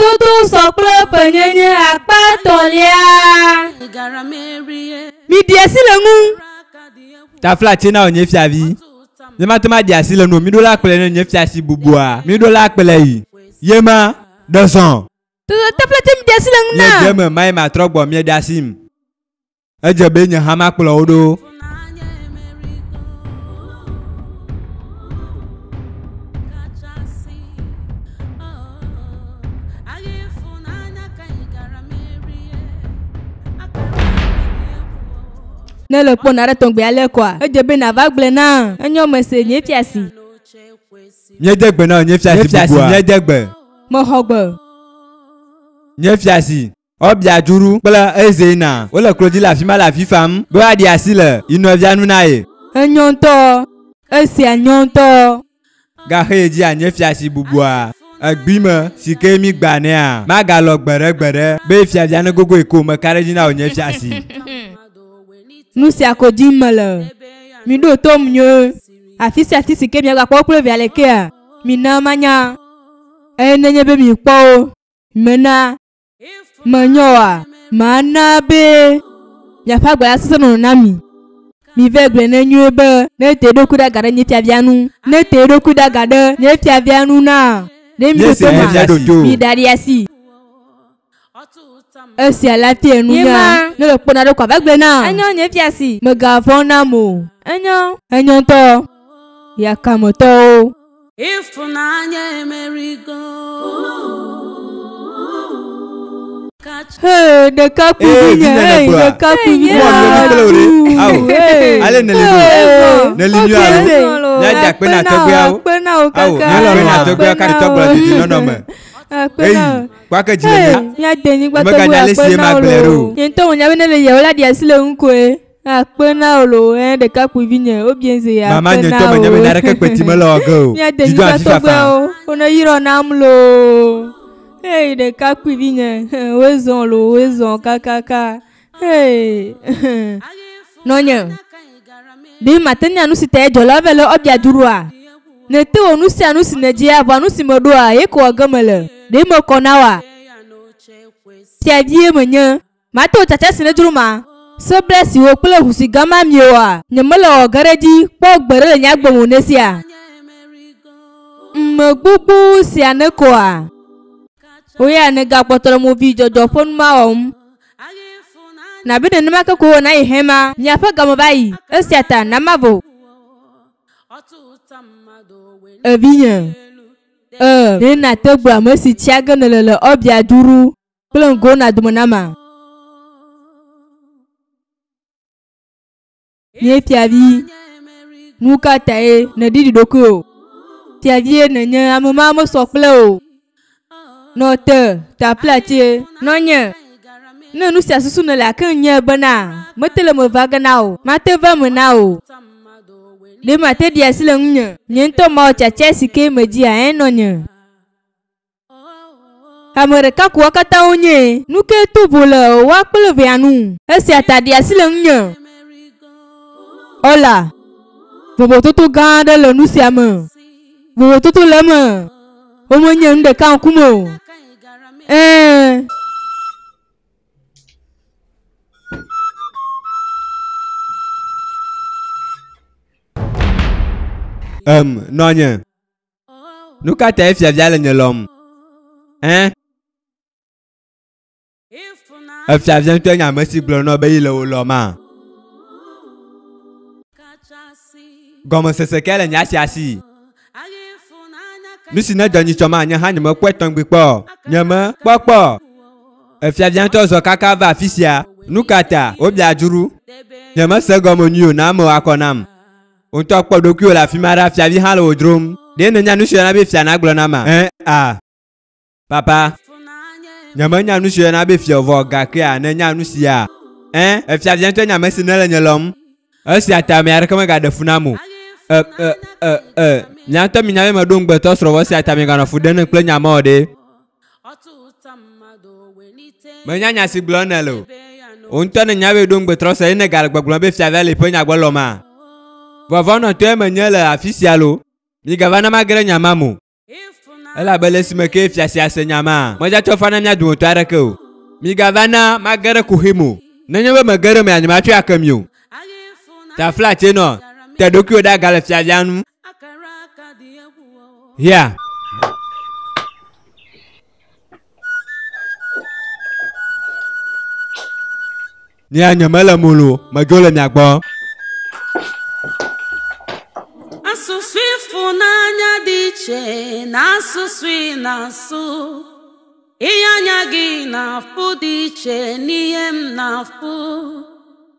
tutu soklo penyenye akpa tolia. Mi diasi lengu. Ta flatte na onye fiavi. Ne matema diasi le no mi do la pele ne onye fiasi bubua. Mi do la pele yi. Yema 200. Ta flatte mi diasi lengu na. Ye deme mai ma trogbo mi diasim. Ejebe nye hama pele odo. Ne le pon arrête ton gbe quoi. Ejebe na va gble na. Enyo me se nye fiasi. Nye degbe na onye fiasi bubua. Nye degbe. Mo hogbe. Nye fiasi. Obia juru pele ezena. Ole klodi la fima la fifam. Bo adi asile. Ino vianu na ye. Enyo nto. Esi enyo nto. Ga heji anye fiasi bubua. Agbime sike mi gbane a. Maga lo gbere. Be fiasi ane gogo eko me kareji na onye fiasi. Nous si akodi mele. Mi do tom nyo. Afisi ke mi agakpo kule vi aleke. Mi na manya. Nenye be mi kpo. Mena. Manyoa. Mana be. Ya pa gba asese no na mi. Mi vegle ne nyu be. Ne te do kuda gade nye fiavianu. Ne te do kuda gade nye fiavianu na. Ne mi do toma. Mi dari asi. Esi alati enunya. Ne le pona do kwa vegle na. Enyo nye fiasi. Me gavona mo. Enyo to. Ya kamoto. If nanya emerigo. Hey, de kapunya. Hey, de kapunya. Allez, ne le ne l'inyo. Ya jakpe na togwe ao. Pena o kaka. Ne na togwe ka togwe titi no me. Hey, kwa ke jile. Ya deni kwa togwe. Me ga le ma glero. Yento onya bene le ye ola dia sile nkwe. Akpena olo de kapuvinya obienze ya. Mama nyento me nyame na reke peti me lo go. Ya deni kwa togwe o. Ona yiro namlo. Hey, de kapuvinya. Wezon kakaka. Hey. Nonye. Bi matenya nu site jola vele obia durua. Ne te onu si neji ava nu si modua ye ko agamele. De mo konawa. Ti adie menye. Mato chacha sine duruma. So bless you pele husi gama mioa. Nyemele ogareji po gbere nya gbomu nesia. Mgbubu si anekoa. Oya ne ga potoro mo vi jojo fon ma om. Na bide ne maka ko na ihema nya pa gamo bayi. Esiata na mavo. Ebinya. Ne na tegba mo si chiaga nelele obia duru. Plongo na dumonama. Nye tiavi. Nuka tae na didi doko. Tiavi ne nya amuma mo sokle o. No te ta platie nonye. Ne nu si asusu ne la kan nye bana. Metele mo vaga nao. Mate va mo nao. De mate dia sile nye. Nyento ma chache sike meji a nonye. Amere ka kwa kata onye. Nuke tu bole wa pele vianu. Esi ata dia sile nye. Ola. Bobo tutu gande le nu si ame. Bobo tutu leme. Omo nye nde kan kumo. Nonye. Nuka te fiavia le nyelom. Fiavia nto nya mesi glo no be ile oloma. Gomo sese kele nya siasi. Nusi na doni choma nya ha nyama kweton gbipo. Nyama popo. Fiavia nto zo kaka va fisia. Nukata obi ajuru. Nyama se gomo nyu na mo akonam. Unto kpo doku la fimara fiavi halo odrom. De nya nusi na be fia na glo na ma. Papa. Nyama nya nusi na be fia vo gakria na nya nusi ya. Fiavia nto nya mesi na le nyelom. Asi ata me arka me ga de funamo. Nyanto mi nyame madung beto srowo si ata me ga no fudene kple nya ma ode. Me nya nya si blonelo. Unto ne nyawe dung betro se ne gal gbagblon be fiavia le pe nya gboloma. Vovono to e me nya le afisialo. Mi ga vana magre nya mamu. elabele si me ke fiasia se nyama moja tso fana mia du to areke o mi gavana magere kuhimu nenye be megere me anyama twa akamio ta flat no te dokio da gale fiavianu here ni anyama la mulu magole nyagbo asụsụ ịfụnanya dị iche na asụsụ ị na-asụ ihe anya gị na-afụ dị iche n'ihe m na-afụ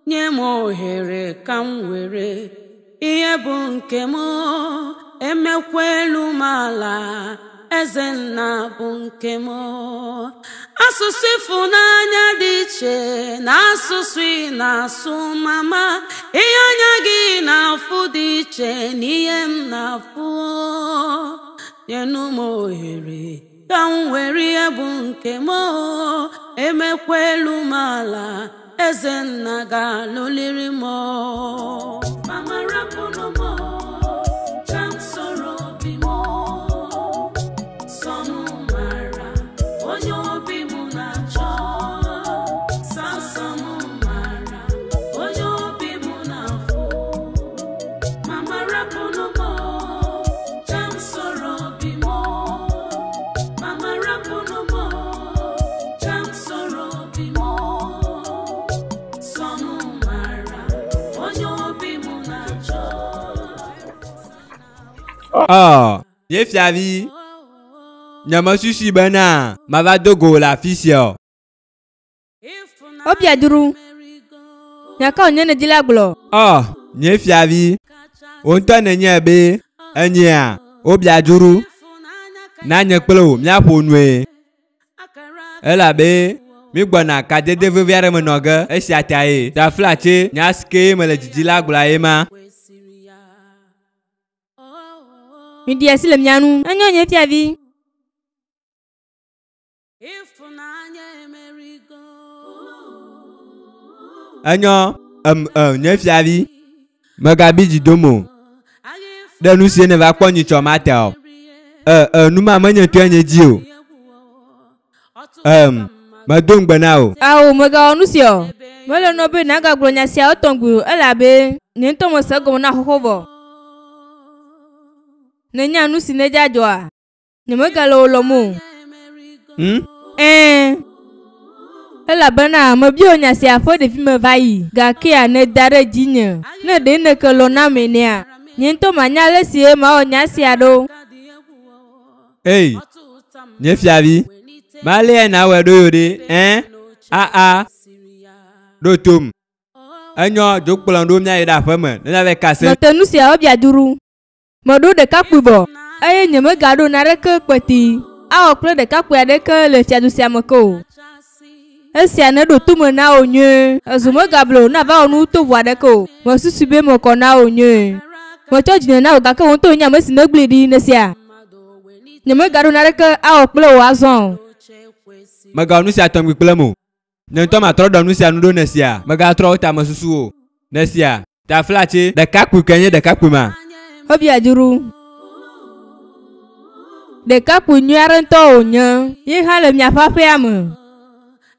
nye m ohere ka m were ihe bụ nke m emekwa elu m ala eze nna bụ nke m asụsụ ịfụnanya dị iche na asụsụ ị na-asụ mama ihe anya gị na-afụ dị iche n'ihe m na-afụ nyenụ m ohere ka m were ihe bụ nke m emekwa elu m ala eze nna ga-alụliri m mama rapụrụ m ka m soro obi m sọ m mara onye obi m na-achọ sasọ m mara onye obi m na-afụ mama rapụrụ m ka m soro obi m mama rapụrụ m ka m soro obi m sọ m mara onye obi m na-achọ ye fiavi nyama sushi bana mava dogo la fisio Obia duru. Nyaka onye ne dilaglo. nye fiavi onto ne nyebe enya obia duru na nyekplo mia ponwe elabe mi gbona ka dede viviare mnoga esiatae ta flache nya ske mele dilaglo ema Mi dia sile mianu. Anyo onye fiavi. ịfụnanya emerigo enyo nye fiavi magabi jidomo denu sie ne va kponyi chomata numa manye to enye dio madong banao Awo mega onusio. Mele no be na gaglo nya sia otongbu elabe. Ni nto mo sego na hohobo. Nenya anusi ne jajwa. Ni mega lo lomu. Elabe na mabio nya sia fo de fi me vai. Gakia ne dare jinye. Ne de ne ke lo na menia. Ni nto manya le sie ma onya sia do. hey nye fiavi male na wedo yode do tom enyo jokplan do mia ida fama na ve kase No tenusia obia duru. Modu de kapubo. Aye nyeme gado na reke kweti. Awo kle de kapu ya deke le fiadu siamako. Esia ne do tume na onye. Azume gablo na va onu to vwa deko. Mo susube mo ko na onye. Mo cho jine na ogake won to nya mesi no gbledi nesia. Nyeme gado na reke awo kle wa zon. maga nu sia tom gplemo ne to ma tro do nu sia nu do nesia maga tro ta masusu o nesia ta flache de kapu kenye de kapu ma Obia duru. De kapu nyare nto onye. Ye hale mia fafe amu.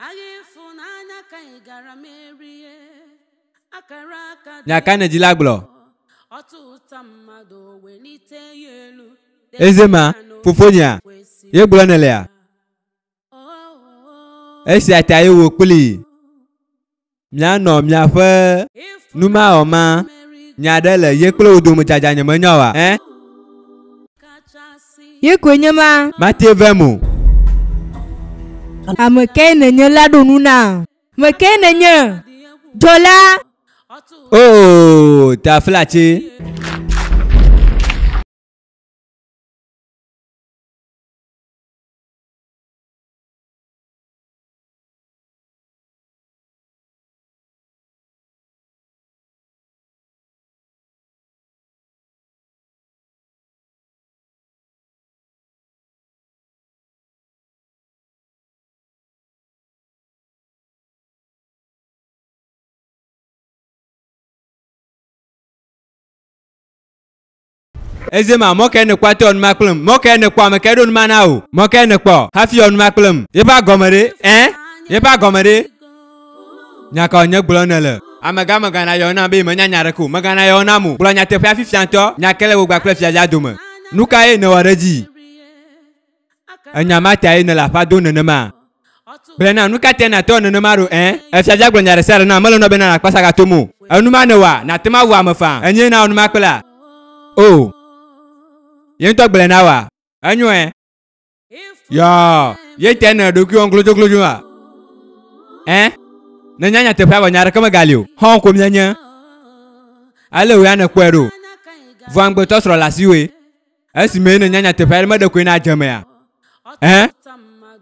ịfụnanya ka ị gara merie akara aka dị nya kana dilaglo ọtụtụ mmadụ welite ya elu ezema fofonia ye gblonelea esiata ye wo kpli mia no mia fe numa oma nya de le ye kplo odo mo jaja nyeme nyawa Ye kwenye ma. mate vemo Ameke nenye lado nuna. Meke nenye. Jola. ta flache ezema moke ne kwate on maklum moke ne kwa me kedon manao moke ne kwa hafi on maklum yeba gomere yeba gomere nyaka onye gbulonele amaga magana yona be manya nyaraku magana yona mu bulonya te fa fifianto nyakele wo gba klefia ya dome nuka e ne wareji anyama ta e ne la fa do ne ma blena nuka te na to ne maro efia ja gblonya resere na malo no be na kpasa ga tomu anuma ne wa na tema wa mafa enye na onuma kpela oh yen to blena wa anyo ya ye te na do ki on glojo wa na nyanya te fa nyara kama galio hon ko nyanya ale we ana kwero vangbe to sro la siwe asime na nyanya te fa ma de ko na jama ya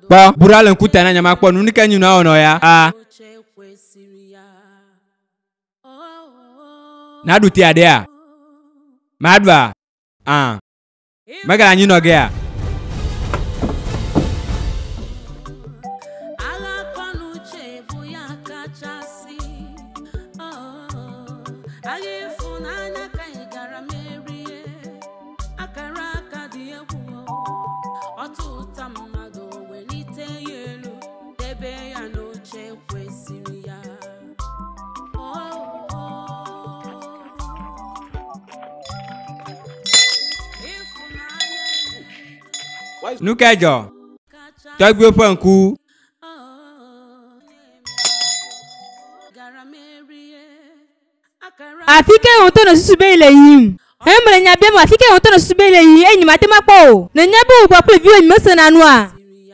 ba buralen kuta na nyama kponu ni kanyu na ono ya na du ti ade a madwa magala nyi no ge a nukejo togbe panku afike on to no susube ile yim emre nya bia ma afike on to no susube ile yi enyi mate mapo na nya bu gba pre view enyi mesena nu a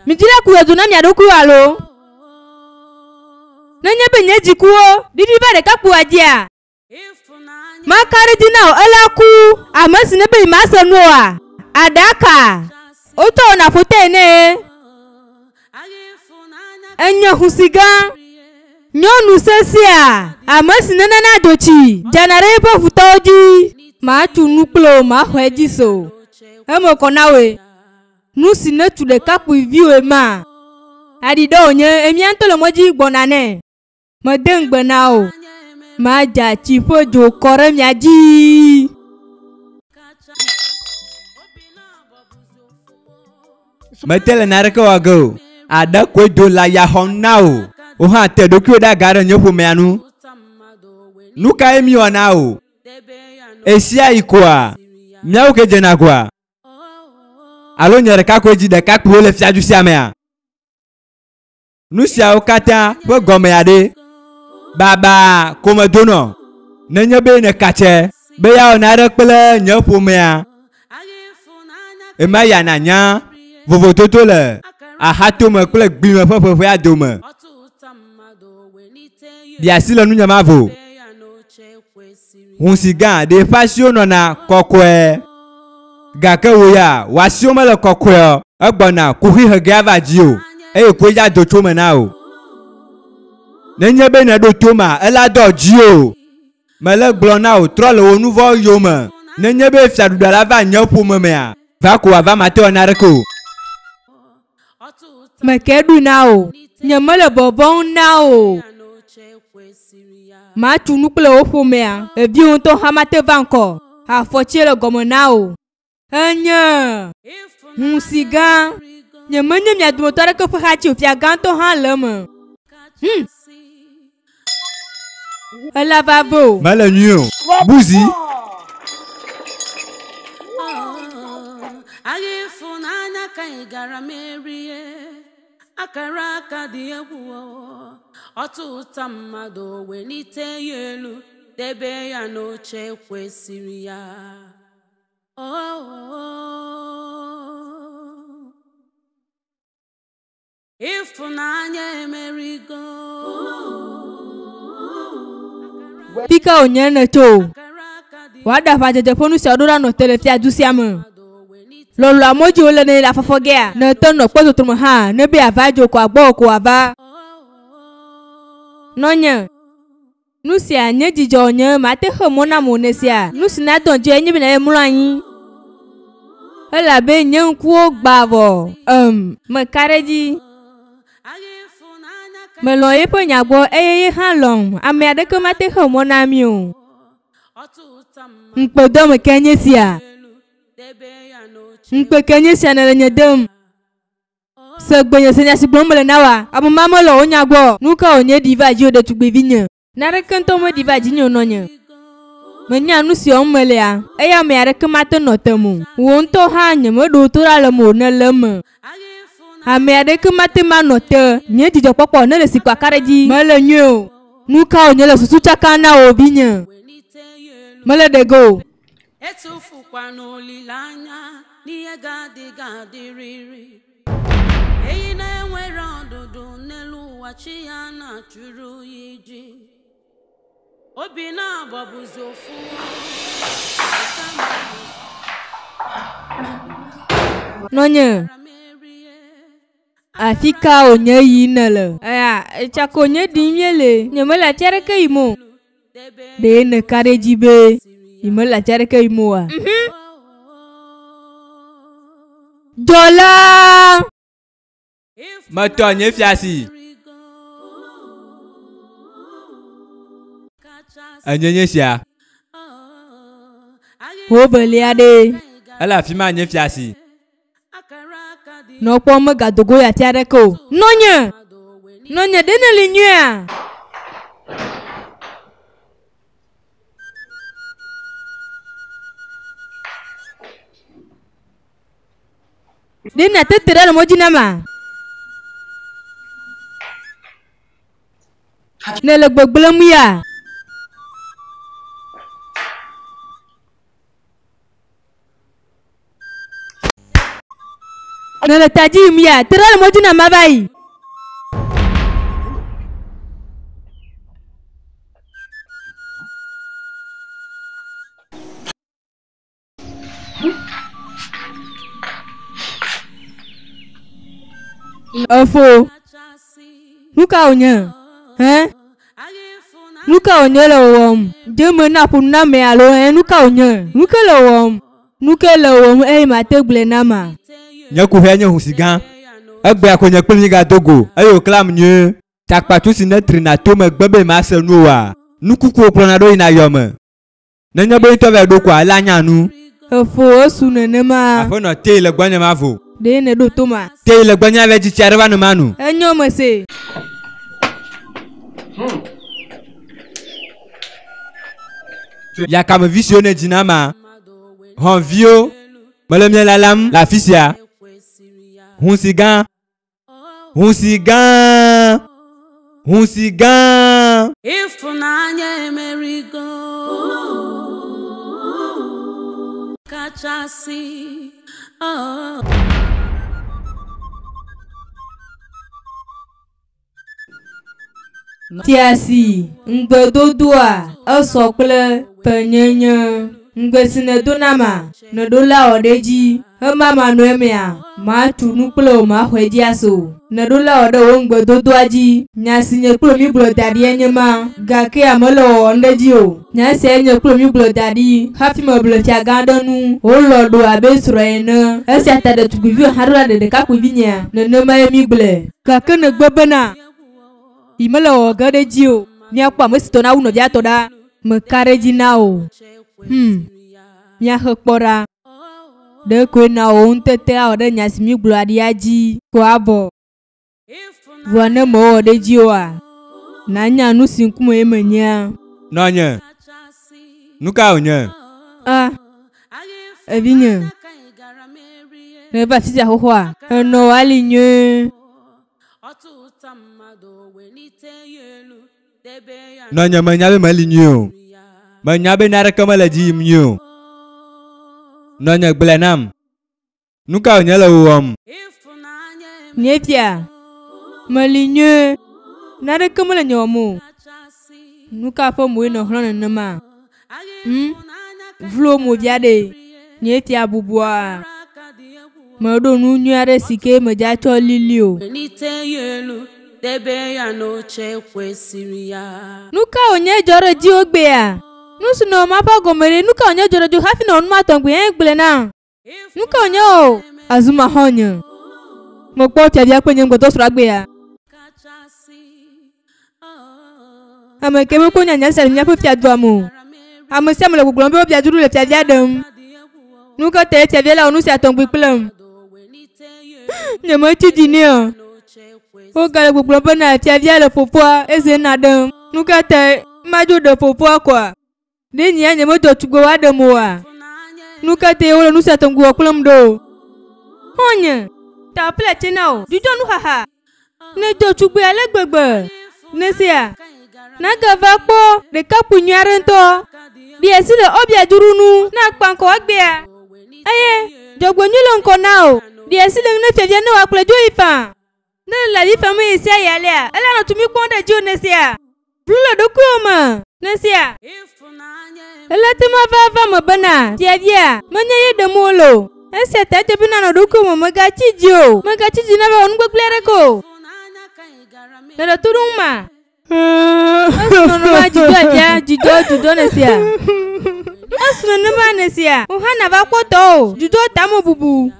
mi jira ku edu na mi adoku alo na nya be nya jikuo didi ba de kapu ajia makari dina ala ku amasi ne be ma sanu a adaka oto na fote ne enya husiga nyonu sesia amasi nana na dochi janare po futoji ma tunuklo ma hwejiso emo konawe nusi ne tude kapu view ma adido onye emi antolo moji gbonane mo dengbe na o ma ja chifo jo kore mi aji metele nareko wago ada kwe do la ya honnao o ha te do kyo da gara nyopo meanu nuka emi onao esia ikwa miao ke jena kwa alo nyere ka kweji de ka kwo le fiaju si amea nusia o kata po gome ade baba komedono nenye be ne kache be ya onare pele nyopo mea ema ya na nya vovo toto le ahato me kple gbime fefe adome biasi le nunyama vo hunsiga de fasio nona kokwe gake woya wasio me le kokwe egbona kuhi hege avajio e ko ya do to me na o nenye be na do to ma ela do jio me le gblona na o tro le onuvo yo me nenye be fiadu dala va nyopo me a va ko ava mate onareko mekedu nao nyamele bobon nao ma tunukle ofomea ebi on to hamate vanko afochele gomo nao anya hunsiga nyamenye mya dumotare ko fahachi ofia ganto han leme ala babo mala nyo buzi Agifunanya kai garamerie akara aka dị egwu ọtụtụ mmadụ welite ya elu debe ya n'oche kwesịrị ya ịfụnanya emerigo pika onye neto wada fajeje fonu si odura no telefia dusiam lolo amoji ole ne la fofogea na tono kpozo tumo ha ne be avajo ko agbo ko ava nonya nusi anye jijo onye mate homona monesia nusi na donje enye bi na emulu anyi ela be nye nkuo gbavo mekareji melo yepo nyagbo eyeye halong ame adeko mate homona mi o nkpodo mekenyesia Mpekenye sianele nyedem. Segbenye senya si blombele nawa. Abu mama lo onya gwo. Nuka onye diva jio de tugbe vinye. Narekento mo diva jinyo nonye. Menya nusi omele ya. Eya me areke mate notemu. Wonto hanye mo do tora le mo ne leme. Ame areke mate ma note. Nye dijo popo ne le sikwa kareji. Mele nyo. Nuka onye le susu chaka na obinye. Mele dego. Etufukwa n'olilanya n'ihe ga-adị riri. Eyi na-enwere ọdụdụ n'elu ụwa chi ya na-achụrụ ya iji. Obi na-agbabụzi ofu. Nonye. Afika onye yi nele. Aya, chako onye di miele. Nyemela chereke imo. De ne kareji be. Imela chereke imo wa. Dola. Mato nye fiasi. Anyenye sia. Obeliade. Ala fima nye fiasi. No po me gadogo ya chereko. Nonye. Nonye dene linyua. Dina tetere mo jinama. Nele gbogbelemu ya. Nele tajim ya. Tere mo jinama bai. Afo. Nuka onye. Nuka onye le wom. Deme na puna me alo nuka onye. Nuka le wom. Nuka le wom mate gle nama. Nyaku he nye husigan. Egbe akonye kpeli ga dogo. Ayo klam nye. Takpatu si ne trina to me gbebe ma se nu wa. Nukuku oplona do ina yome. Nenye be to ve do kwa ala nyanu. Afo osu nenema. Afo no te le gbanye mavo. De ne do toma. Te le gbanye ve ji areva no manu. Enyo mese. Ya kame visione jinama. Hon vio. Mele mie lalam la fisia. Hunsigan. Hunsigan. Hunsigan. Ifunanya emerigo. Kachasi. Tiasi, ngbe dodua, asokle, penyenye, ngbe sine donama, ne dola odeji, mama noemia, ma tunu klo ma hwejiaso, ne dola ode ngbe dodoaji, nya sinye klo mi blodadi enyema, gake amelo ondeji o, nya se enye klo mi blodadi, hafi me blotia gandonu, o lodo abesro ene, esi atade tuguvio harula de kakuvinya, ne nema emi ble, gake ne gbebena. Imela o gade jio mia kwa mesito na uno vya toda me kareji nao mia hekpora de kwe na o untete a ode nyasimi gluadi aji kwa abo vwane mo ode jio a na nya nusi nkumo emenya Nonye. Nuka onye. Evinye neba fisia hohoa eno wali nye Nonye menyabe malinyo. Menyabe nareke meleji mnyo. Nonye gbelenam. Nuka onye le wom. Nepia malinye nareke mele nyomo nuka po mo no hron nama vlo mo viade Nepia bubua Mado nu nyare sike meja cho lilio. Nuka onye joro ji ogbe ya. Nusu no mapa gomere nuka onye joro ju hafi na onma tongbe engbele na. Nuka onye o azuma honye. Mo po tia bia penye ngbo to sura gbe ya. Ame kebe ko nya nya sa nya po fia do amu. Ame se amele guglo be obia juru le fia dia dem. Nuka te tia la onu sia tongbi plum. Nyama chiji ni o. O gale bublo bana tia le popoa eze na dem. Nuka te maju de popoa kwa. De nya nyama to tugo wa de moa. Nuka te o nu sia tongbu plum do. Honya. Ta pla chenao. Du donu haha. Ne to tugo ale gbegbe. Ne sia. Na gava po de kapu nyarento. Dia sile obia jurunu na kpanko agbea. Aye, jogbonyulo nko nao. Dia sile ne fevia no akle jo ifa. Ne la vi fami isia yalea. Ala no tumi kwonda jo nesia. Blula dokuma. Nesia. Ala tuma va mabana. Dia dia. Manya ye de molo. Esia tete bina no dokuma magachi jo. Magachi jina ba ongo klereko. Na turuma. Judo nesia. Asuna nama nesia. Ohana va kwoto. Judo tamo bubu.